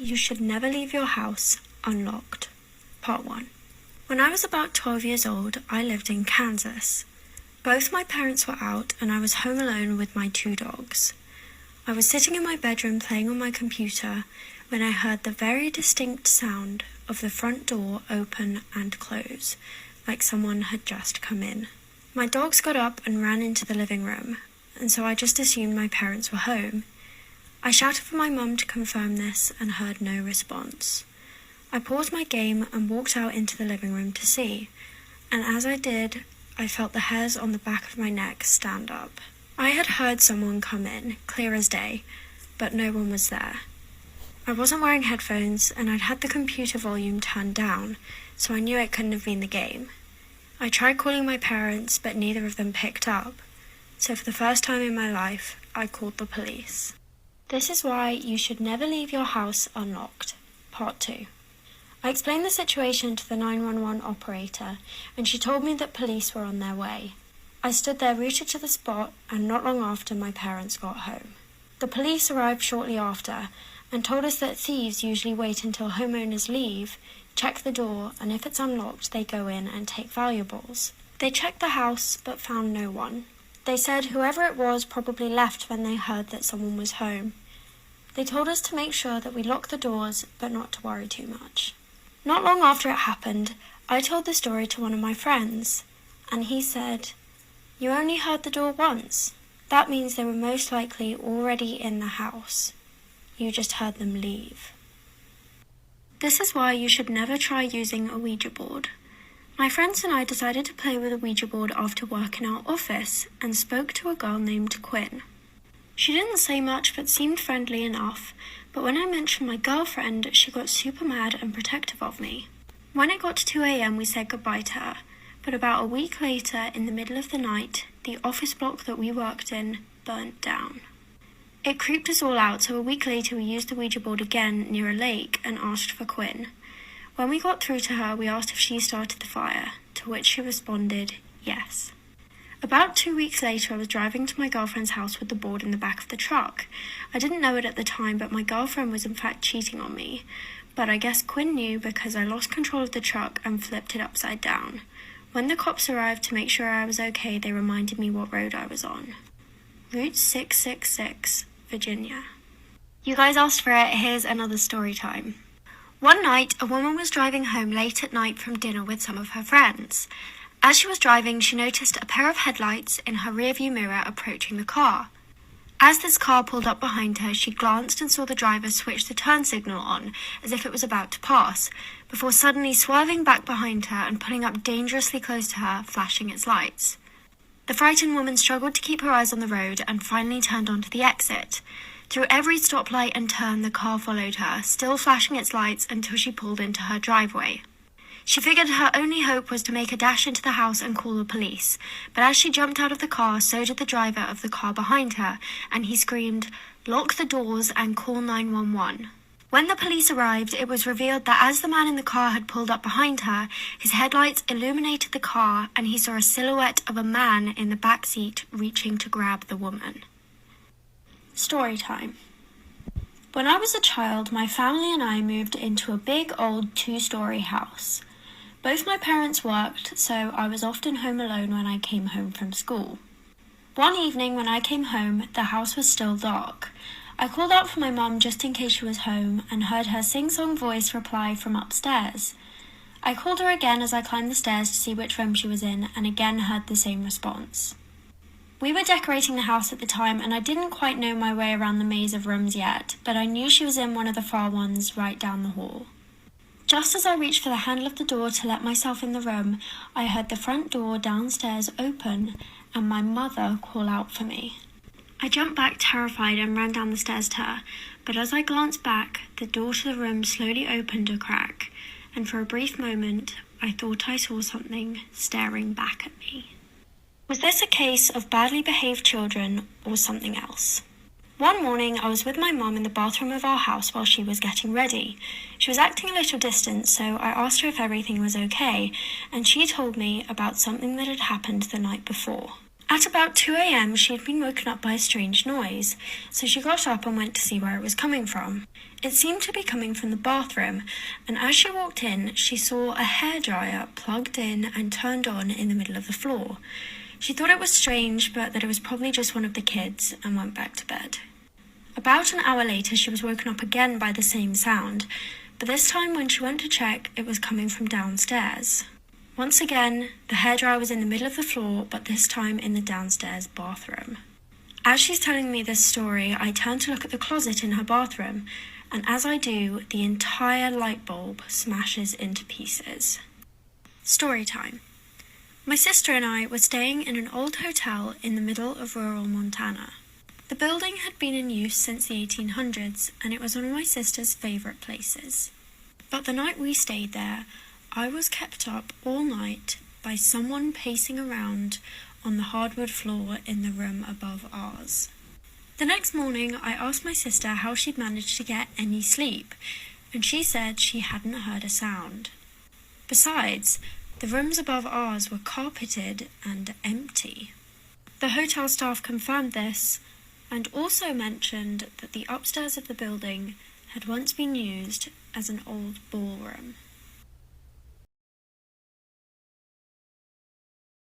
you should never leave your house unlocked. Part 1. When I was about 12 years old, I lived in Kansas. Both my parents were out and I was home alone with my 2 dogs. I was sitting in my bedroom playing on my computer when I heard the very distinct sound of the front door open and close, like someone had just come in. My dogs got up and ran into the living room, and so I just assumed my parents were home. I shouted for my mum to confirm this and heard no response. I paused my game and walked out into the living room to see, and as I did, I felt the hairs on the back of my neck stand up. I had heard someone come in, clear as day, but no one was there. I wasn't wearing headphones and I'd had the computer volume turned down, so I knew it couldn't have been the game. I tried calling my parents, but neither of them picked up, so for the first time in my life, I called the police. This is why you should never leave your house unlocked. Part 2. I explained the situation to the 911 operator, and she told me that police were on their way. I stood there rooted to the spot, and not long after my parents got home. The police arrived shortly after, and told us that thieves usually wait until homeowners leave, check the door, and if it's unlocked, they go in and take valuables. They checked the house, but found no one. They said whoever it was probably left when they heard that someone was home. They told us to make sure that we lock the doors, but not to worry too much. Not long after it happened, I told the story to one of my friends, and he said, "You only heard the door once. That means they were most likely already in the house. You just heard them leave." This is why you should never try using a Ouija board. My friends and I decided to play with a Ouija board after work in our office and spoke to a girl named Quinn. She didn't say much but seemed friendly enough, but when I mentioned my girlfriend, she got super mad and protective of me. When it got to 2 a.m, we said goodbye to her, but about a week later, in the middle of the night, the office block that we worked in burnt down. It creeped us all out, so a week later we used the Ouija board again near a lake and asked for Quinn. When we got through to her, we asked if she started the fire, to which she responded, yes. About 2 weeks later, I was driving to my girlfriend's house with the board in the back of the truck. I didn't know it at the time, but my girlfriend was in fact cheating on me. But I guess Quinn knew because I lost control of the truck and flipped it upside down. When the cops arrived to make sure I was okay, they reminded me what road I was on. Route 666, Virginia. You guys asked for it, here's another story time. One night, a woman was driving home late at night from dinner with some of her friends. As she was driving, she noticed a pair of headlights in her rearview mirror approaching the car. As this car pulled up behind her, she glanced and saw the driver switch the turn signal on, as if it was about to pass, before suddenly swerving back behind her and pulling up dangerously close to her, flashing its lights. The frightened woman struggled to keep her eyes on the road and finally turned onto the exit. Through every stoplight and turn, the car followed her, still flashing its lights until she pulled into her driveway. She figured her only hope was to make a dash into the house and call the police, but as she jumped out of the car, so did the driver of the car behind her, and he screamed, "Lock the doors and call 911. When the police arrived, it was revealed that as the man in the car had pulled up behind her, his headlights illuminated the car and he saw a silhouette of a man in the back seat reaching to grab the woman. Story time. When I was a child, my family and I moved into a big old 2-story house. Both my parents worked, so I was often home alone when I came home from school. One evening when I came home, the house was still dark. I called out for my mum just in case she was home and heard her sing-song voice reply from upstairs. I called her again as I climbed the stairs to see which room she was in and again heard the same response. We were decorating the house at the time and I didn't quite know my way around the maze of rooms yet, but I knew she was in one of the far ones right down the hall. Just as I reached for the handle of the door to let myself in the room, I heard the front door downstairs open and my mother call out for me. I jumped back terrified and ran down the stairs to her, but as I glanced back, the door to the room slowly opened a crack, and for a brief moment, I thought I saw something staring back at me. Was this a case of badly behaved children or something else? One morning, I was with my mum in the bathroom of our house while she was getting ready. She was acting a little distant, so I asked her if everything was okay, and she told me about something that had happened the night before. At about 2 a.m, she had been woken up by a strange noise, so she got up and went to see where it was coming from. It seemed to be coming from the bathroom, and as she walked in, she saw a hairdryer plugged in and turned on in the middle of the floor. She thought it was strange, but that it was probably just one of the kids, and went back to bed. About an hour later, she was woken up again by the same sound, but this time when she went to check, it was coming from downstairs. Once again, the hairdryer was in the middle of the floor, but this time in the downstairs bathroom. As she's telling me this story, I turn to look at the closet in her bathroom, and as I do, the entire light bulb smashes into pieces. Story time. My sister and I were staying in an old hotel in the middle of rural Montana. The building had been in use since the 1800s, and it was one of my sister's favourite places. But the night we stayed there, I was kept up all night by someone pacing around on the hardwood floor in the room above ours. The next morning, I asked my sister how she'd managed to get any sleep, and she said she hadn't heard a sound. Besides, the rooms above ours were carpeted and empty. The hotel staff confirmed this, and also mentioned that the upstairs of the building had once been used as an old ballroom.